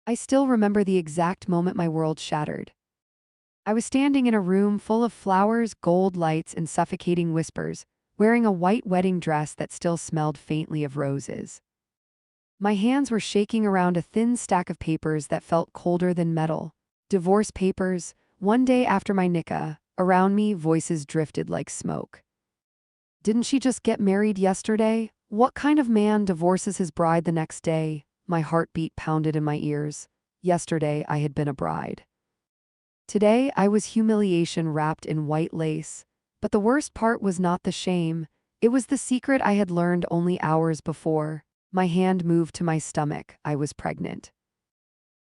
I still remember the exact moment my world shattered. I was standing in a room full of flowers, gold lights, and suffocating whispers, wearing a white wedding dress that still smelled faintly of roses. My hands were shaking around a thin stack of papers that felt colder than metal. Divorce papers. One day after my Nikkah, around me, voices drifted like smoke. Didn't she just get married yesterday? What kind of man divorces his bride the next day? My heartbeat pounded in my ears. Yesterday, I had been a bride. Today, I was humiliation wrapped in white lace. But the worst part was not the shame. It was the secret I had learned only hours before. My hand moved to my stomach. I was pregnant.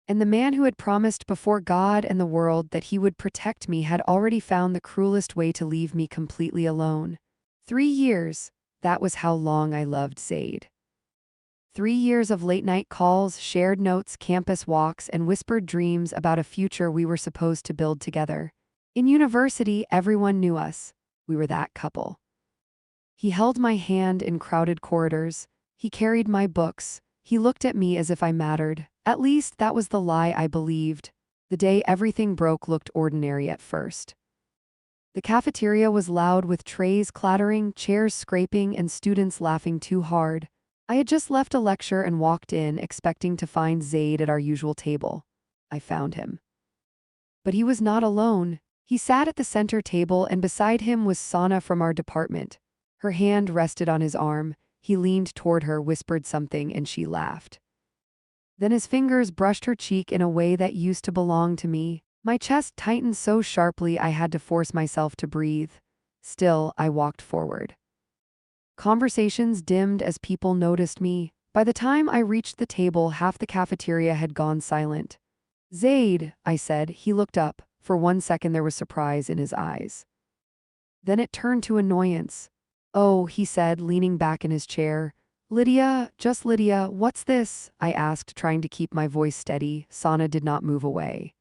And the man who had promised before God and the world that he would protect me had already found the cruelest way to leave me completely alone. 3 years. That was how long I loved Zaid. 3 years of late-night calls, shared notes, campus walks, and whispered dreams about a future we were supposed to build together. In university, everyone knew us. We were that couple. He held my hand in crowded corridors. He carried my books. He looked at me as if I mattered. At least that was the lie I believed. The day everything broke looked ordinary at first. The cafeteria was loud with trays clattering, chairs scraping, and students laughing too hard. I had just left a lecture and walked in, expecting to find Zaid at our usual table. I found him. But he was not alone. He sat at the center table, and beside him was Sana from our department. Her hand rested on his arm. He leaned toward her, whispered something, and she laughed. Then his fingers brushed her cheek in a way that used to belong to me. My chest tightened so sharply I had to force myself to breathe. Still, I walked forward. Conversations dimmed as people noticed me. By the time I reached the table, half the cafeteria had gone silent. "Zaid," I said. He looked up. For 1 second there was surprise in his eyes. Then it turned to annoyance. "Oh," he said, leaning back in his chair. "Lydia, just Lydia, what's this?" I asked, trying to keep my voice steady. Sana did not move away.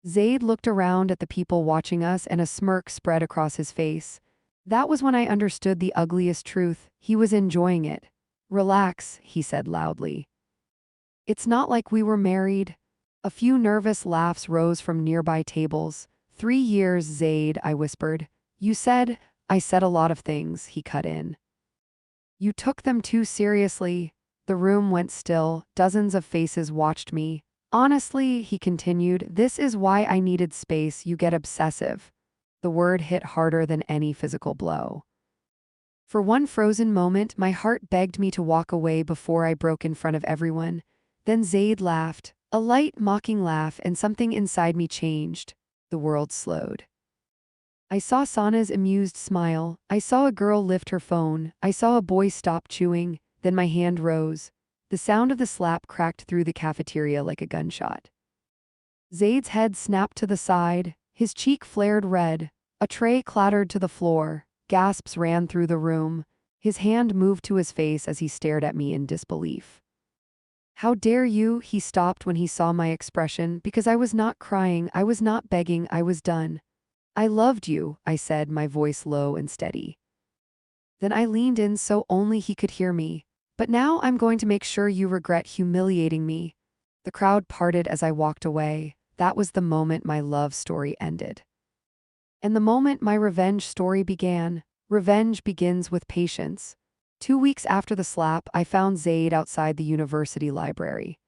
Zaid looked around at the people watching us, and a smirk spread across his face. That was when I understood the ugliest truth. He was enjoying it. "Relax," he said loudly. "It's not like we were married." A few nervous laughs rose from nearby tables. 3 years, Zaid," I whispered. "You said—" "I said a lot of things," he cut in. "You took them too seriously." The room went still. Dozens of faces watched me. "Honestly," he continued, "this is why I needed space. You get obsessive." The word hit harder than any physical blow. For one frozen moment, my heart begged me to walk away before I broke in front of everyone. Then Zaid laughed, a light, mocking laugh, and something inside me changed. The world slowed. I saw Sana's amused smile. I saw a girl lift her phone. I saw a boy stop chewing. Then my hand rose. The sound of the slap cracked through the cafeteria like a gunshot. Zaid's head snapped to the side. His cheek flared red. A tray clattered to the floor. Gasps ran through the room. His hand moved to his face as he stared at me in disbelief. "How dare you?" He stopped when he saw my expression, because I was not crying, I was not begging, I was done. "I loved you," I said, my voice low and steady. Then I leaned in so only he could hear me. "But now I'm going to make sure you regret humiliating me." The crowd parted as I walked away. That was the moment my love story ended. And the moment my revenge story began. Revenge begins with patience. 2 weeks after the slap, I found Zaid outside the university library.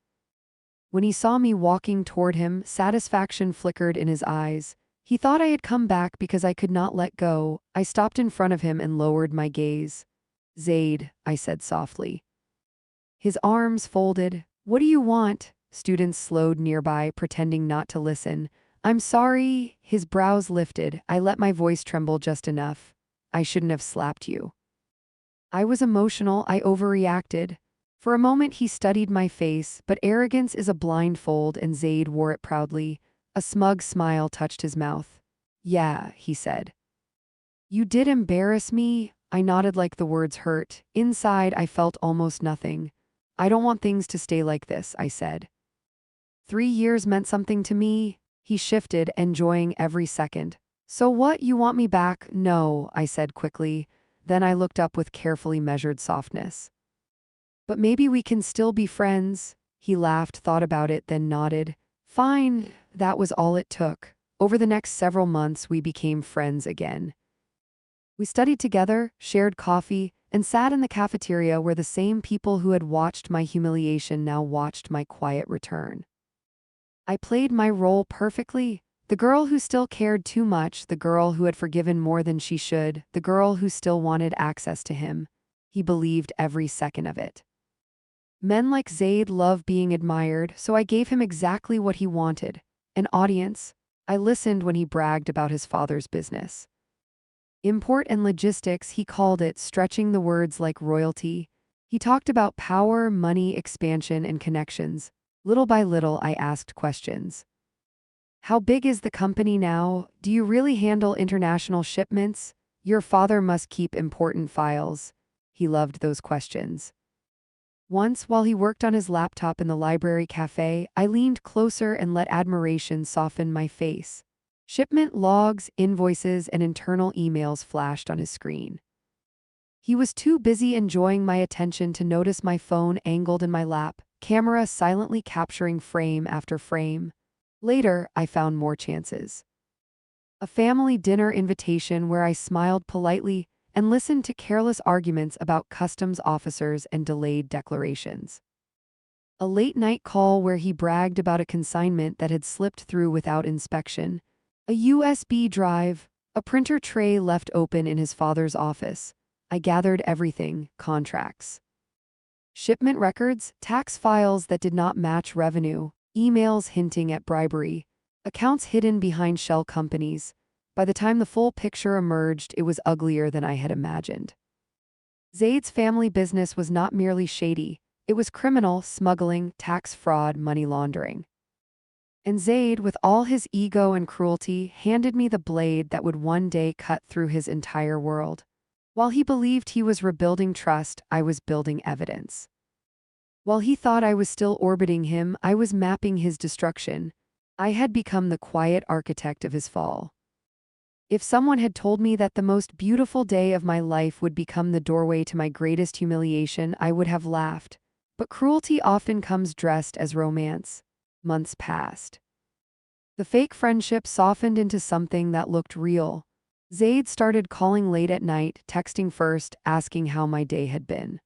When he saw me walking toward him, satisfaction flickered in his eyes. He thought I had come back because I could not let go. I stopped in front of him and lowered my gaze. "Zaid," I said softly. His arms folded. "What do you want?" Students slowed nearby, pretending not to listen. "I'm sorry." His brows lifted. I let my voice tremble just enough. "I shouldn't have slapped you." I was emotional. I overreacted. For a moment he studied my face, but arrogance is a blindfold, and Zaid wore it proudly. A smug smile touched his mouth. "Yeah," he said. "You did embarrass me." I nodded like the words hurt. Inside, I felt almost nothing. "I don't want things to stay like this," I said. 3 years meant something to me. He shifted, enjoying every second. "So what, you want me back?" "No," I said quickly. Then I looked up with carefully measured softness. "But maybe we can still be friends." He laughed, thought about it, then nodded. Fine, that was all it took. Over the next several months, we became friends again. We studied together, shared coffee, and sat in the cafeteria where the same people who had watched my humiliation now watched my quiet return. I played my role perfectly. The girl who still cared too much, the girl who had forgiven more than she should, the girl who still wanted access to him. He believed every second of it. Men like Zaid love being admired, so I gave him exactly what he wanted, an audience. I listened when he bragged about his father's business. Import and logistics, he called it, stretching the words like royalty. He talked about power, money, expansion, and connections. Little by little, I asked questions. How big is the company now? Do you really handle international shipments? Your father must keep important files. He loved those questions. Once, while he worked on his laptop in the library cafe, I leaned closer and let admiration soften my face. Shipment logs, invoices, and internal emails flashed on his screen. He was too busy enjoying my attention to notice my phone angled in my lap, camera silently capturing frame after frame. Later, I found more chances. A family dinner invitation where I smiled politely and listened to careless arguments about customs officers and delayed declarations. A late-night call where he bragged about a consignment that had slipped through without inspection. A USB drive, a printer tray left open in his father's office. I gathered everything, contracts. Shipment records, tax files that did not match revenue, emails hinting at bribery, accounts hidden behind shell companies. By the time the full picture emerged, it was uglier than I had imagined. Zaid's family business was not merely shady, it was criminal, smuggling, tax fraud, money laundering. And Zaid, with all his ego and cruelty, handed me the blade that would one day cut through his entire world. While he believed he was rebuilding trust, I was building evidence. While he thought I was still orbiting him, I was mapping his destruction. I had become the quiet architect of his fall. If someone had told me that the most beautiful day of my life would become the doorway to my greatest humiliation, I would have laughed. But cruelty often comes dressed as romance. Months passed. The fake friendship softened into something that looked real. Zaid started calling late at night, texting first, asking how my day had been.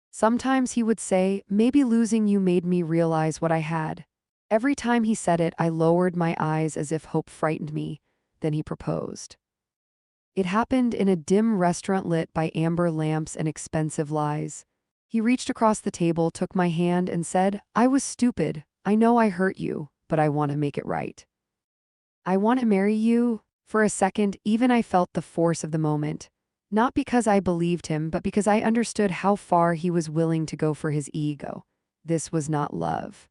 Sometimes he would say, "Maybe losing you made me realize what I had." Every time he said it, I lowered my eyes as if hope frightened me. Then he proposed. It happened in a dim restaurant lit by amber lamps and expensive lies. He reached across the table, took my hand, and said, "I was stupid. I know I hurt you, but I want to make it right. I want to marry you." For a second, even I felt the force of the moment. Not because I believed him, but because I understood how far he was willing to go for his ego. This was not love.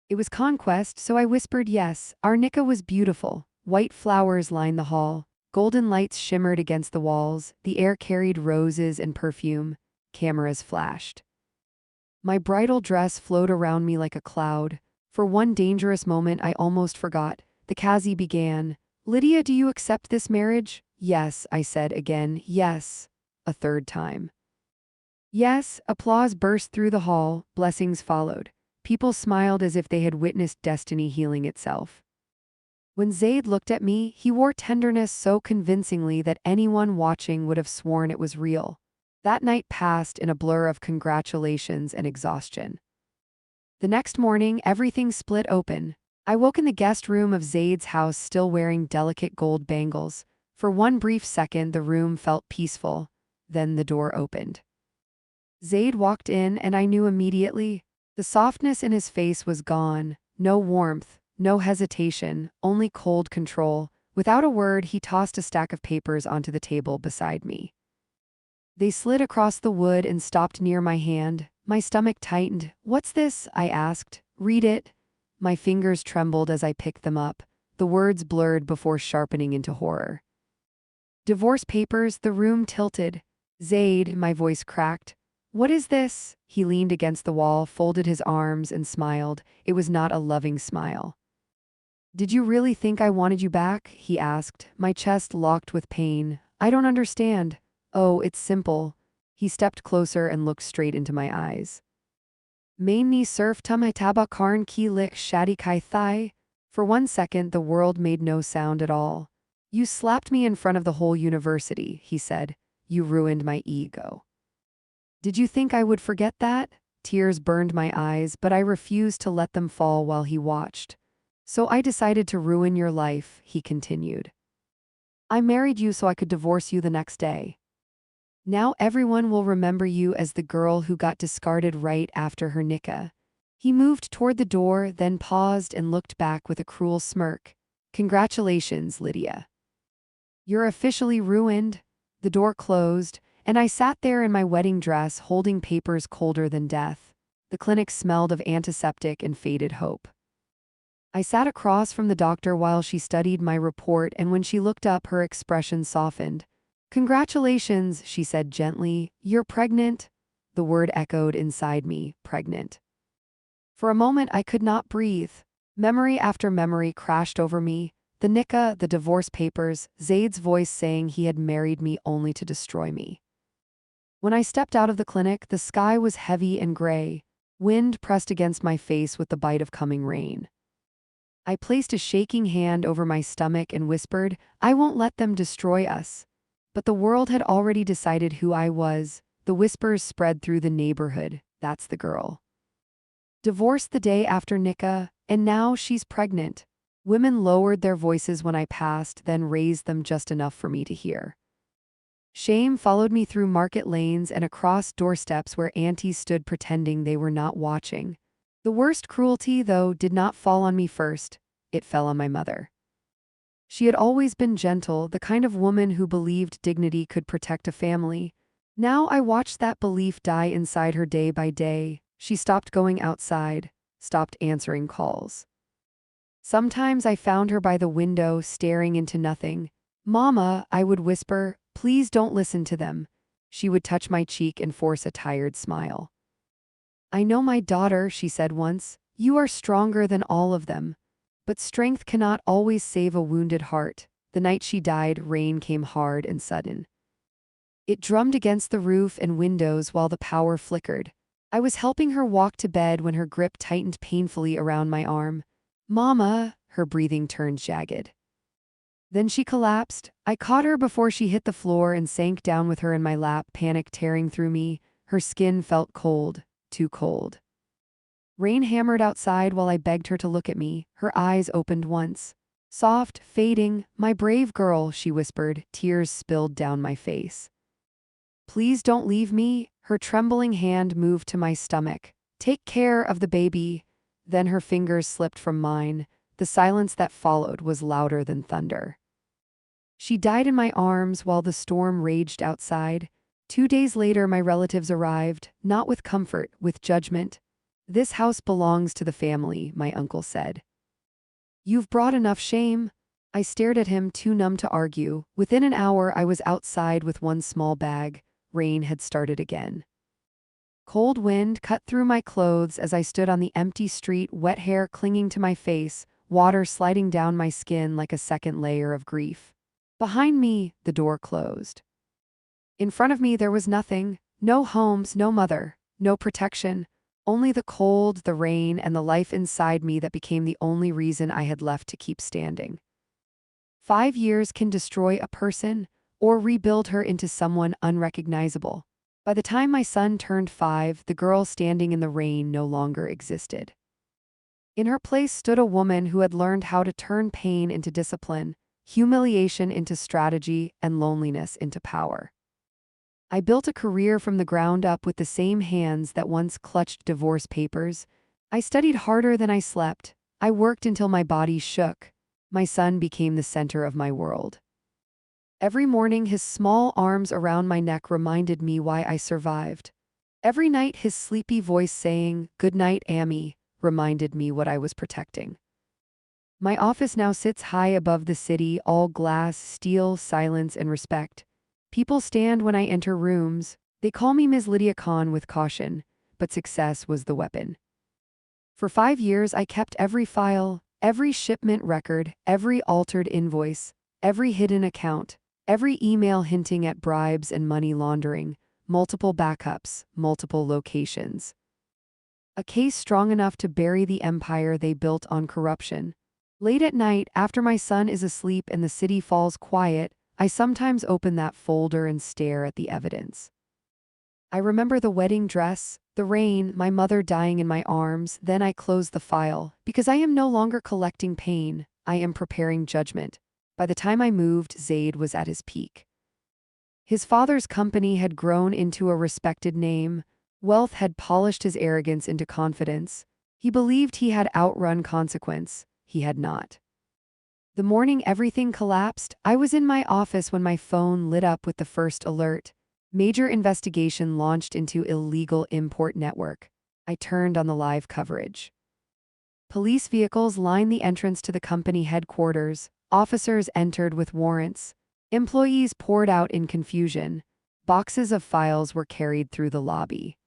It was conquest, so I whispered yes. Our Nikkah was beautiful. White flowers lined the hall. Golden lights shimmered against the walls. The air carried roses and perfume. Cameras flashed. My bridal dress flowed around me like a cloud. For one dangerous moment, I almost forgot. The Kazi began. "Lydia, do you accept this marriage?" "Yes," I said again. "Yes." A third time. "Yes." Applause burst through the hall. Blessings followed. People smiled as if they had witnessed destiny healing itself. When Zaid looked at me, he wore tenderness so convincingly that anyone watching would have sworn it was real. That night passed in a blur of congratulations and exhaustion. The next morning, everything split open. I woke in the guest room of Zaid's house still wearing delicate gold bangles. For one brief second, the room felt peaceful. Then the door opened. Zaid walked in, and I knew immediately. The softness in his face was gone. No warmth, no hesitation, only cold control. Without a word, he tossed a stack of papers onto the table beside me. They slid across the wood and stopped near my hand. My stomach tightened. "What's this?" I asked. "Read it." My fingers trembled as I picked them up. The words blurred before sharpening into horror. "Divorce papers." The room tilted. "Zaid," my voice cracked. "What is this?" He leaned against the wall, folded his arms, and smiled. It was not a loving smile. "Did you really think I wanted you back?" he asked. My chest locked with pain. "I don't understand." "Oh, it's simple." He stepped closer and looked straight into my eyes. Main ni surf tum hitaba karn ki lik shadi kai thai. For 1 second, the world made no sound at all. You slapped me in front of the whole university, he said. You ruined my ego. Did you think I would forget that? Tears burned my eyes, but I refused to let them fall while he watched. So I decided to ruin your life, he continued. I married you so I could divorce you the next day. Now everyone will remember you as the girl who got discarded right after her Nikkah. He moved toward the door, then paused and looked back with a cruel smirk. Congratulations, Lydia. You're officially ruined. The door closed, and I sat there in my wedding dress holding papers colder than death. The clinic smelled of antiseptic and faded hope. I sat across from the doctor while she studied my report, and when she looked up, her expression softened. Congratulations, she said gently. You're pregnant? The word echoed inside me, pregnant. For a moment I could not breathe. Memory after memory crashed over me. The Nikkah, the divorce papers, Zaid's voice saying he had married me only to destroy me. When I stepped out of the clinic, the sky was heavy and gray. Wind pressed against my face with the bite of coming rain. I placed a shaking hand over my stomach and whispered, I won't let them destroy us. But the world had already decided who I was. The whispers spread through the neighborhood. That's the girl. Divorced the day after Nikkah, and now she's pregnant. Women lowered their voices when I passed, then raised them just enough for me to hear. Shame followed me through market lanes and across doorsteps where aunties stood pretending they were not watching. The worst cruelty, though, did not fall on me first. It fell on my mother. She had always been gentle, the kind of woman who believed dignity could protect a family. Now I watched that belief die inside her day by day. She stopped going outside, stopped answering calls. Sometimes I found her by the window, staring into nothing. Mama, I would whisper, please don't listen to them. She would touch my cheek and force a tired smile. I know my daughter, she said once. You are stronger than all of them. But strength cannot always save a wounded heart. The night she died, rain came hard and sudden. It drummed against the roof and windows while the power flickered. I was helping her walk to bed when her grip tightened painfully around my arm. Mama, her breathing turned jagged. Then she collapsed. I caught her before she hit the floor and sank down with her in my lap, panic tearing through me. Her skin felt cold, too cold. Rain hammered outside while I begged her to look at me. Her eyes opened once. Soft, fading, my brave girl, she whispered, tears spilled down my face. Please don't leave me. Her trembling hand moved to my stomach. Take care of the baby. Then her fingers slipped from mine. The silence that followed was louder than thunder. She died in my arms while the storm raged outside. 2 days later, my relatives arrived, not with comfort, with judgment. This house belongs to the family, my uncle said. You've brought enough shame. I stared at him, too numb to argue. Within an hour, I was outside with one small bag. Rain had started again. Cold wind cut through my clothes as I stood on the empty street, wet hair clinging to my face, water sliding down my skin like a second layer of grief. Behind me, the door closed. In front of me, there was nothing. No homes, no mother, no protection. Only the cold, the rain, and the life inside me that became the only reason I had left to keep standing. 5 years can destroy a person or rebuild her into someone unrecognizable. By the time my son turned 5, the girl standing in the rain no longer existed. In her place stood a woman who had learned how to turn pain into discipline, humiliation into strategy, and loneliness into power. I built a career from the ground up with the same hands that once clutched divorce papers. I studied harder than I slept. I worked until my body shook. My son became the center of my world. Every morning, his small arms around my neck reminded me why I survived. Every night, his sleepy voice saying, "Good night, Amy," reminded me what I was protecting. My office now sits high above the city, all glass, steel, silence, and respect. People stand when I enter rooms. They call me Ms. Lydia Khan with caution, but success was the weapon. For 5 years, I kept every file, every shipment record, every altered invoice, every hidden account, every email hinting at bribes and money laundering, multiple backups, multiple locations. A case strong enough to bury the empire they built on corruption. Late at night, after my son is asleep and the city falls quiet, I sometimes open that folder and stare at the evidence. I remember the wedding dress, the rain, my mother dying in my arms. Then I close the file, because I am no longer collecting pain, I am preparing judgment. By the time I moved, Zaid was at his peak. His father's company had grown into a respected name. Wealth had polished his arrogance into confidence. He believed he had outrun consequence. He had not. The morning everything collapsed, I was in my office when my phone lit up with the first alert. Major investigation launched into illegal import network. I turned on the live coverage. Police vehicles lined the entrance to the company headquarters. Officers entered with warrants. Employees poured out in confusion. Boxes of files were carried through the lobby.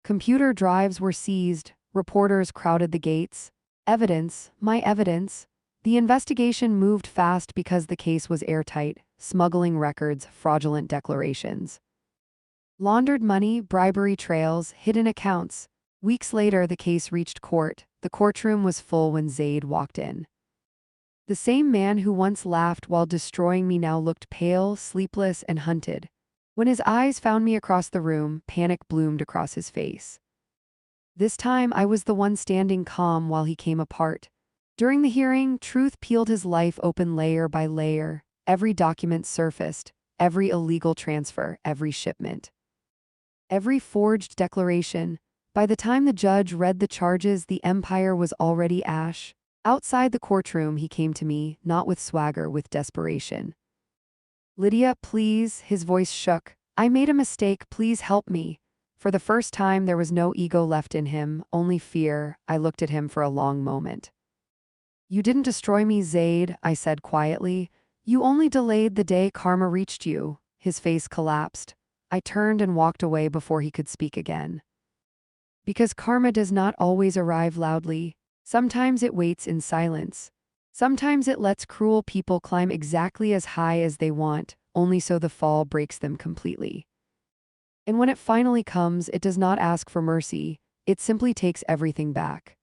Computer drives were seized. Reporters crowded the gates. Evidence, my evidence. The investigation moved fast because the case was airtight. Smuggling records, fraudulent declarations. Laundered money, bribery trails, hidden accounts. Weeks later, the case reached court. The courtroom was full when Zaid walked in. The same man who once laughed while destroying me now looked pale, sleepless, and hunted. When his eyes found me across the room, panic bloomed across his face. This time, I was the one standing calm while he came apart. During the hearing, truth peeled his life open layer by layer. Every document surfaced, every illegal transfer, every shipment. Every forged declaration. By the time the judge read the charges, the empire was already ash. Outside the courtroom, he came to me, not with swagger, with desperation. "Lydia, please," his voice shook. "I made a mistake, please help me." For the first time, there was no ego left in him, only fear. I looked at him for a long moment. "You didn't destroy me, Zaid," I said quietly. "You only delayed the day karma reached you." His face collapsed. I turned and walked away before he could speak again. Because karma does not always arrive loudly. Sometimes it waits in silence. Sometimes it lets cruel people climb exactly as high as they want, only so the fall breaks them completely. And when it finally comes, it does not ask for mercy. It simply takes everything back.